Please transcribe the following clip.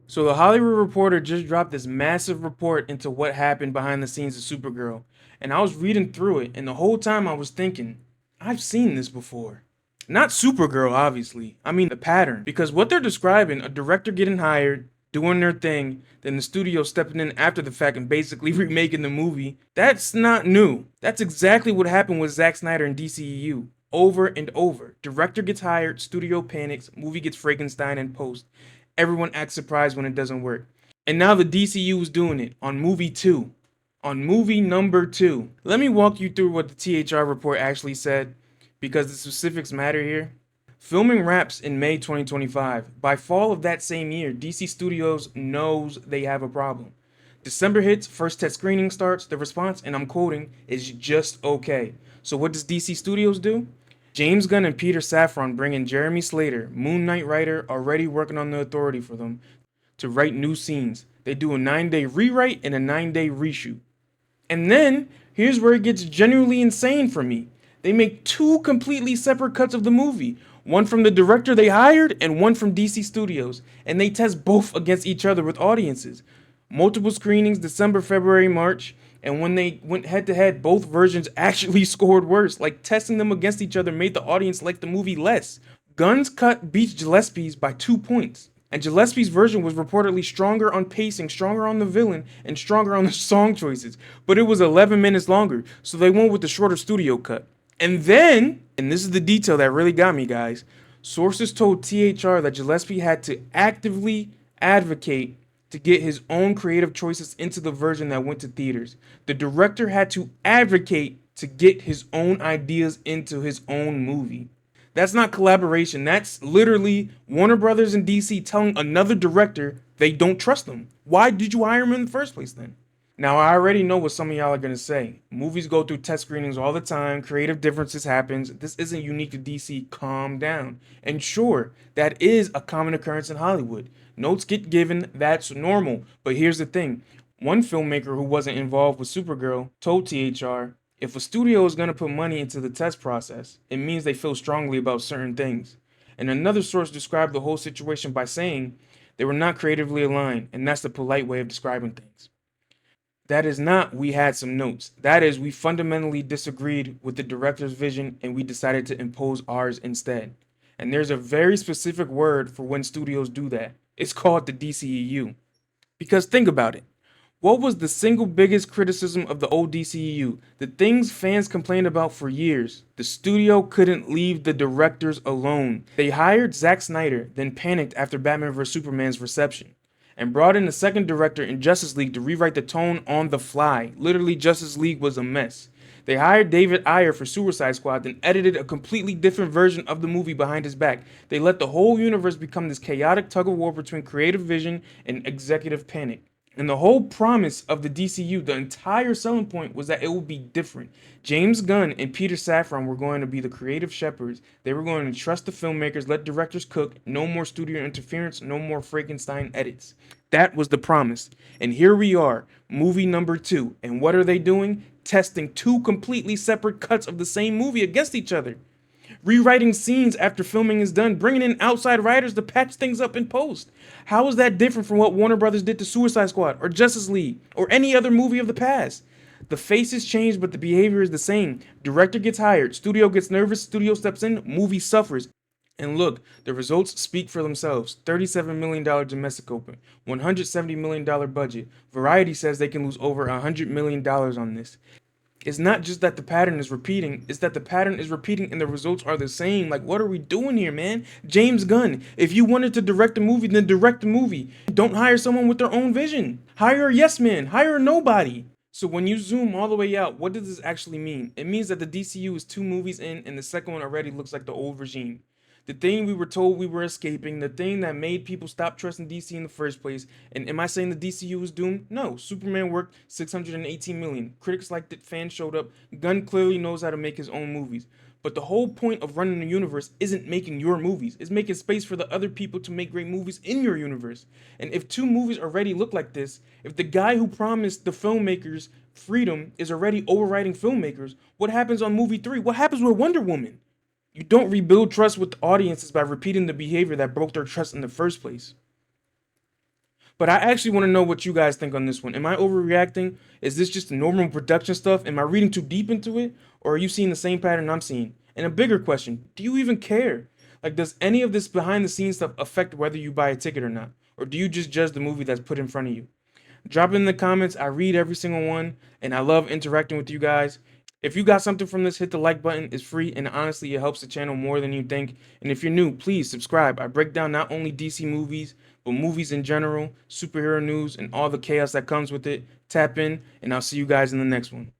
So the Hollywood Reporter just dropped this massive report into what happened behind the scenes of Supergirl. And I was reading through it, and the whole time I was thinking, I've seen this before. Not Supergirl, obviously. I mean the pattern. Because what they're describing, a director getting hired, doing their thing, then the studio stepping in after the fact and basically remaking the movie, that's not new. That's exactly what happened with Zack Snyder and DCEU. Over and over. Director gets hired, studio panics, movie gets Frankenstein in post. Everyone acts surprised when it doesn't work. And now the DCU is doing it on movie 2. On movie number 2. Let me walk you through what the THR report actually said because the specifics matter here. Filming wraps in May 2025. By fall of that same year, DC Studios knows they have a problem. December hits, first test screening starts. The response, and I'm quoting, is just okay. So what does DC Studios do? James Gunn and Peter Safran bring in Jeremy Slater, Moon Knight writer, already working on the authority for them, to write new scenes. They do a 9-day rewrite and a 9-day reshoot. And then, here's where it gets genuinely insane for me. They make two completely separate cuts of the movie. One from the director they hired and one from DC Studios. And they test both against each other with audiences. Multiple screenings December, February, March. And when they went head to head, both versions actually scored worse. Like testing them against each other made the audience like the movie less. Gunn's cut beats Gillespie's by 2 points. And Gillespie's version was reportedly stronger on pacing, stronger on the villain, and stronger on the song choices. But it was 11 minutes longer, so they went with the shorter studio cut. And then, and this is the detail that really got me, guys, sources told THR that Gillespie had to actively advocate to get his own creative choices into the version that went to theaters. The director had to advocate to get his own ideas into his own movie. That's not collaboration. That's literally Warner Brothers and DC telling another director they don't trust them. Why did you hire him in the first place then? Now, I already know what some of y'all are going to say. Movies go through test screenings all the time. Creative differences happens. This isn't unique to DC. Calm down. And sure, that is a common occurrence in Hollywood. Notes get given. That's normal. But here's the thing. One filmmaker who wasn't involved with Supergirl told THR, if a studio is going to put money into the test process, it means they feel strongly about certain things. And another source described the whole situation by saying they were not creatively aligned, and that's the polite way of describing things. That is not, we had some notes. That is, we fundamentally disagreed with the director's vision and we decided to impose ours instead. And there's a very specific word for when studios do that. It's called the DCEU. Because think about it. What was the single biggest criticism of the old DCEU? The things fans complained about for years. The studio couldn't leave the directors alone. They hired Zack Snyder, then panicked after Batman vs Superman's reception, and brought in a second director in Justice League to rewrite the tone on the fly. Literally, Justice League was a mess. They hired David Ayer for Suicide Squad, then edited a completely different version of the movie behind his back. They let the whole universe become this chaotic tug of war between creative vision and executive panic. And the whole promise of the DCU, the entire selling point was that it would be different. James Gunn and Peter Safran were going to be the creative shepherds. They were going to trust the filmmakers, let directors cook, no more studio interference, no more Frankenstein edits. That was the promise. And here we are, movie number 2. And what are they doing? Testing two completely separate cuts of the same movie against each other. Rewriting scenes after filming is done, bringing in outside writers to patch things up in post. How is that different from what Warner Brothers did to Suicide Squad or Justice League or any other movie of the past? The faces change, but the behavior is the same. Director gets hired, studio gets nervous, studio steps in, movie suffers. And look, the results speak for themselves. $37 million domestic open, $170 million budget. Variety says they can lose over $100 million on this. It's not just that the pattern is repeating, it's that the pattern is repeating and the results are the same. Like, what are we doing here, man? James Gunn, if you wanted to direct a movie, then direct a movie. Don't hire someone with their own vision. Hire a yes man, hire a nobody. So when you zoom all the way out, what does this actually mean? It means that the DCU is 2 movies in and the second one already looks like the old regime. The thing we were told we were escaping, the thing that made people stop trusting DC in the first place. And am I saying the DCU is doomed? No. Superman worked 618 million. Critics liked it, fans showed up. Gunn clearly knows how to make his own movies. But the whole point of running a universe isn't making your movies. It's making space for the other people to make great movies in your universe. And if 2 movies already look like this, if the guy who promised the filmmakers freedom is already overriding filmmakers, what happens on movie 3? What happens with Wonder Woman? You don't rebuild trust with audiences by repeating the behavior that broke their trust in the first place. But I actually want to know what you guys think on this one. Am I overreacting? Is this just normal production stuff? Am I reading too deep into it? Or are you seeing the same pattern I'm seeing? And a bigger question, do you even care? Like, does any of this behind the scenes stuff affect whether you buy a ticket or not? Or do you just judge the movie that's put in front of you? Drop it in the comments. I read every single one, and I love interacting with you guys. If you got something from this, hit the like button. It's free, and honestly, it helps the channel more than you think. And if you're new, please subscribe. I break down not only DC movies, but movies in general, superhero news, and all the chaos that comes with it. Tap in, and I'll see you guys in the next one.